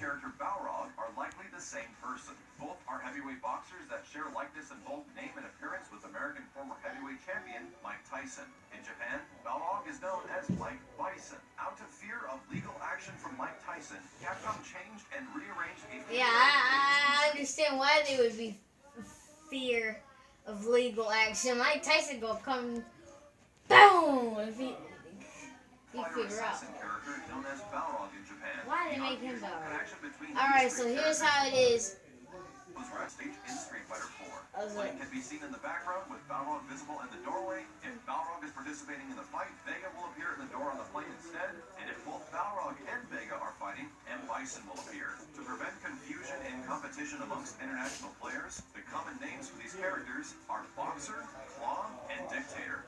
character Balrog are likely the same person. Both are heavyweight boxers that share likeness in both name and appearance with American former heavyweight champion Mike Tyson. In Japan, Balrog is known as Mike Bison. Out of fear of legal action from Mike Tyson, Capcom changed and rearranged a few I understand why they would be fear of legal action. Mike Tyson gonna come boom if he figure out. Character known as Balrog in Japan. Why did they make him Balrog? Alright, so here's how it is. In Street Fighter 4. Link can be seen in the background with Balrog visible in the doorway. If Balrog is participating in the fight, Vega will appear in the door on the plane instead. And if both Balrog and Vega are fighting, M. Bison will appear. To prevent confusion in competition amongst international players, the common names for these characters are Boxer, Claw, and Dictator.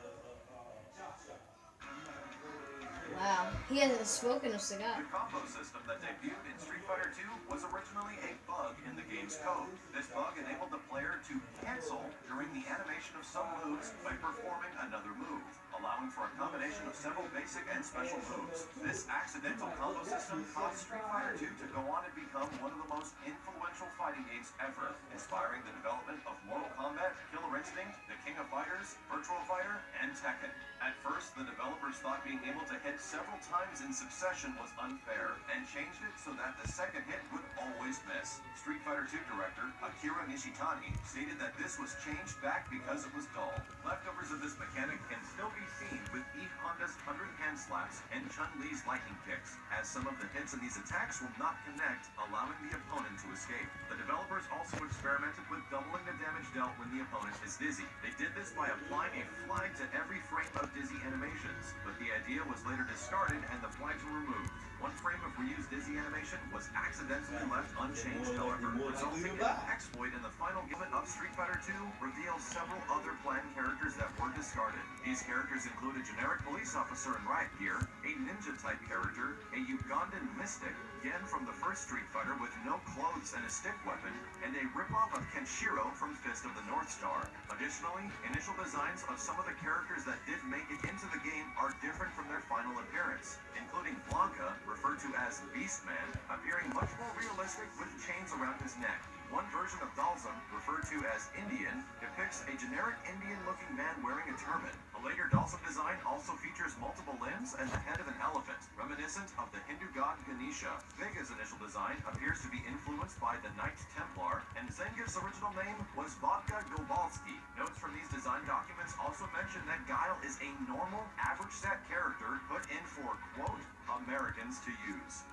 Wow, he hasn't spoken a cigar. The combo system that debuted in Street Fighter 2 was originally a bug in the game's code. This bug enabled the player to cancel during the animation of some moves by performing another move, allowing for a combination of several basic and special moves. This accidental combo system caused Street Fighter 2 to go on and become one of the most influential fighting games ever, inspiring the development of Mortal Kombat, Killer Instinct, The King of Fighters, Virtual Fighter, and Tekken. At first, the developers thought being able to hit several times in succession was unfair, and changed it so that the second hit would always miss. Street Fighter 2 director Akira Nishitani stated that this was changed back because it was dull. Leftovers of this mechanic can still be seen with E Honda's 100 hand slaps and Chun-Li's lightning kicks, as some of the hits in these attacks will not connect, allowing the opponent to escape. The developers also experimented with doubling the damage dealt when the opponent is dizzy. They did this by applying a flag to every frame of dizzy animations, but the idea was later discarded and the flags were removed. One frame of reused dizzy animation was accidentally left unchanged, however, resulting in an exploit in the final game of Street Fighter 2 reveals several other planned characters that were discarded. These characters include a generic police officer in riot gear, a ninja-type character, a Ugandan mystic, again from the first Street Fighter with no clothes and a stick weapon, and a ripoff of Kenshiro from Fist of the North Star. Additionally, initial designs of some of the characters that did make it into the game are different from their final appearance, including Blanca, referred to as Beastman, appearing much more realistic with chains around his neck. One version of Dalsum, referred to as Indian, depicts a generic Indian-looking man wearing a turban. A later Dalsum design also features multiple limbs and the head of an elephant, reminiscent of the Hindu god Ganesha. Vega's initial design appears to be influenced by the Knight Templar, and Zangief's original name was Vodka Gobalski. Notes from these design documents also mention that Guile is a normal, average-set character put in for, quote, Americans to use.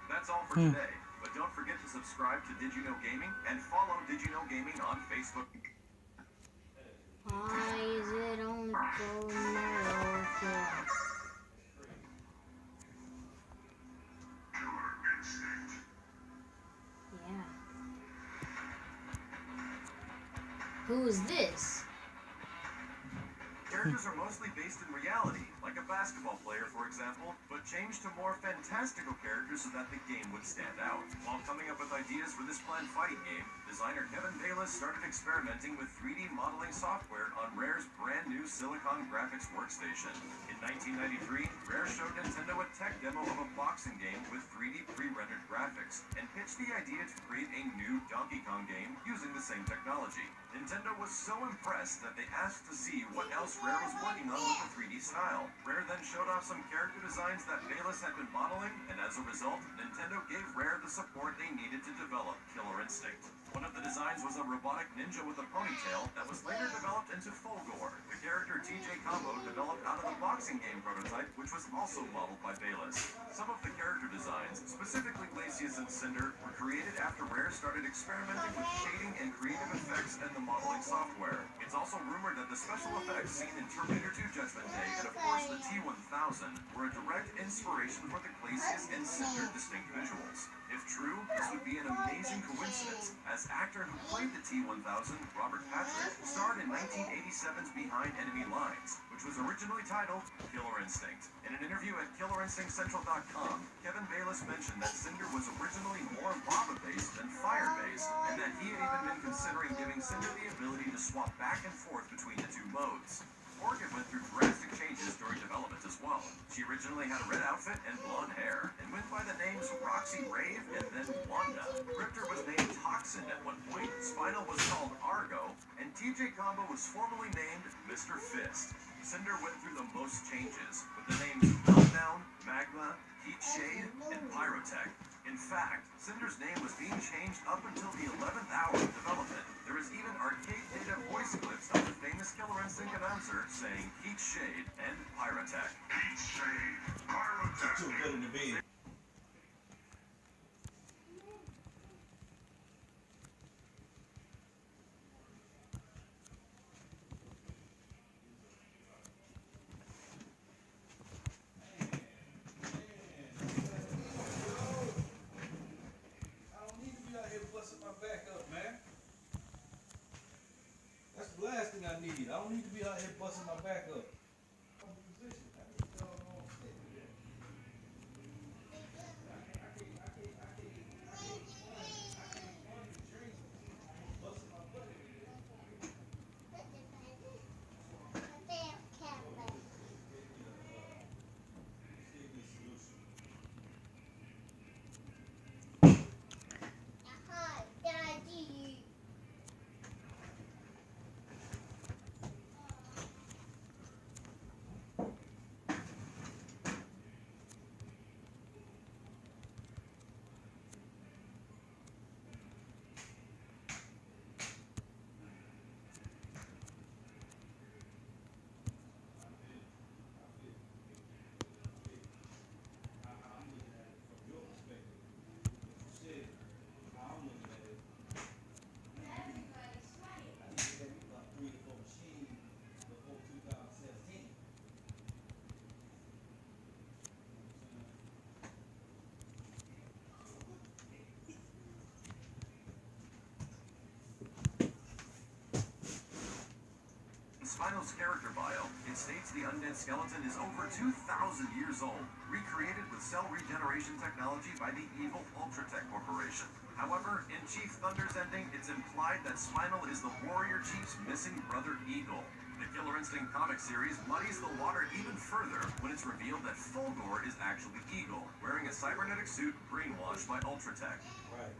That's all for today. But don't forget to subscribe to Did You Know Gaming and follow Did You Know Gaming on Facebook. Why is it on Go North? Yeah. Who is this? Characters are mostly based in reality, like a basketball player, for example, but changed to more fantastical characters so that the game would stand out. While coming up with ideas for this planned fighting game, designer Kevin Bayless started experimenting with 3D modeling software on Rare's brand new Silicon graphics workstation. In 1993, Rare showed Nintendo a tech demo of a boxing game with 3D pre-rendered graphics, and pitched the idea to create a new Donkey Kong game using the same technology. Nintendo was so impressed that they asked to see what else Rare was working on with the 3D style. Rare then showed off some character designs that Bayless had been modeling, and as a result, Nintendo gave Rare the support they needed to develop Killer Instinct. One of the designs was a robotic ninja with a ponytail that was later developed into Fulgore, the character TJ Combo developed out of the boxing game prototype, which was also modeled by Bayless. Some of the character designs, specifically Glacius and Cinder, were created after Rare started experimenting with shading and creative effects and the modeling software. It's also rumored that the special effects seen in Terminator 2 Judgment Day and of course the T-1000 were a direct inspiration for the Glacius and Cinder distinct visuals. If true, this would be an amazing coincidence, as actor who played the T-1000, Robert Patrick, starred in 1987's Behind Enemy Lines, which was originally titled Killer Instinct. In an interview at KillerInstinctCentral.com, Kevin Bayless mentioned that Cinder was originally more lava-based than fire-based, and that he had even been considering giving Cinder the ability to swap back and forth between the two modes. Morgan went through drastic changes during development as well. She originally had a red outfit and blonde hair, and went by the names Roxy Rave and then Spinal was called Argo, and TJ Combo was formally named Mr. Fist. Cinder went through the most changes, with the names Meltdown, Magma, Heat Shade, and Pyrotech. In fact, Cinder's name was being changed up until the 11th hour of development. There is even arcade data voice clips of the famous Killer Instinct announcer saying Heat Shade and Pyrotech. Heat Shade, Pyrotech. Too good in the bed. I need. I don't need to be out here busting my back up. Spinal's character bio, it states the undead skeleton is over 2,000 years old, recreated with cell regeneration technology by the evil Ultratech Corporation. However, in Chief Thunder's ending, it's implied that Spinal is the warrior chief's missing brother Eagle. The Killer Instinct comic series muddies the water even further when it's revealed that Fulgore is actually Eagle, wearing a cybernetic suit brainwashed by Ultratech. Right.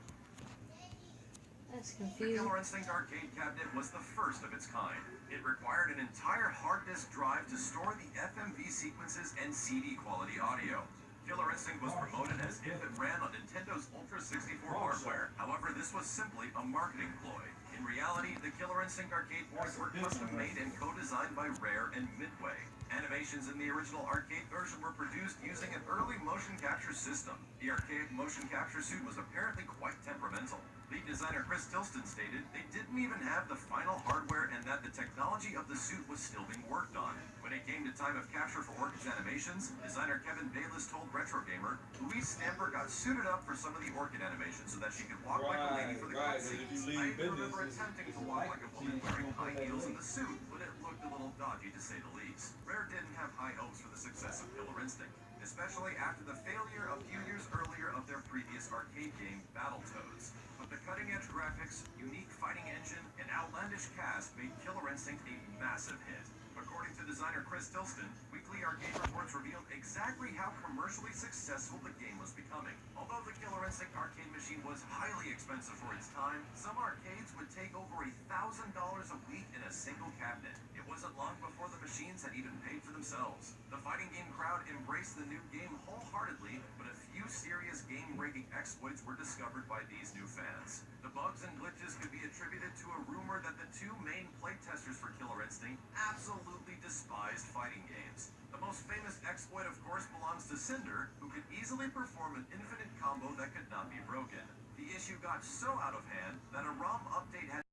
That's The confusing. Killer Instinct arcade cabinet was the first of its kind. It required an entire hard disk drive to store the FMV sequences and CD quality audio. Killer Instinct was promoted as if it ran on Nintendo's Ultra 64 hardware. However, this was simply a marketing ploy. In reality, the Killer Instinct arcade boards were custom made and co-designed by Rare and Midway. Animations in the original arcade version were produced using an early motion capture system. The archaic motion capture suit was apparently quite temperamental. Lead designer Chris Tilston stated they didn't even have the final hardware and that the technology of the suit was still being worked on. When it came to time of capture for Orchid's animations, designer Kevin Bayless told Retro Gamer, Louise Stamper got suited up for some of the Orchid animations so that she could walk like a lady for the cutscenes. I remember attempting to walk like a woman wearing high heels in the suit, but it looked a little dodgy to say the least. Rare didn't have high hopes for the success of Killer Instinct, especially after the failure a few years earlier of their previous arcade game, Battletoads. But the cutting-edge graphics, unique fighting engine, and outlandish cast made Killer Instinct a massive hit. According to designer Chris Tilston, weekly arcade reports revealed exactly how commercially successful the game was becoming. Although the Killer Instinct arcade machine was highly expensive for its time, some arcades would take over $1,000 a week in a single cabinet. It wasn't long before the machines had even paid for themselves. The fighting game crowd embraced the new game wholeheartedly, but a few serious game-breaking exploits were discovered by these new fans. The bugs and glitches could be attributed to a rumor that the two main playtesters for Killer Instinct absolutely despised fighting games. The most famous exploit, of course, belongs to Cinder, who could easily perform an infinite combo that could not be broken. The issue got so out of hand that a ROM update had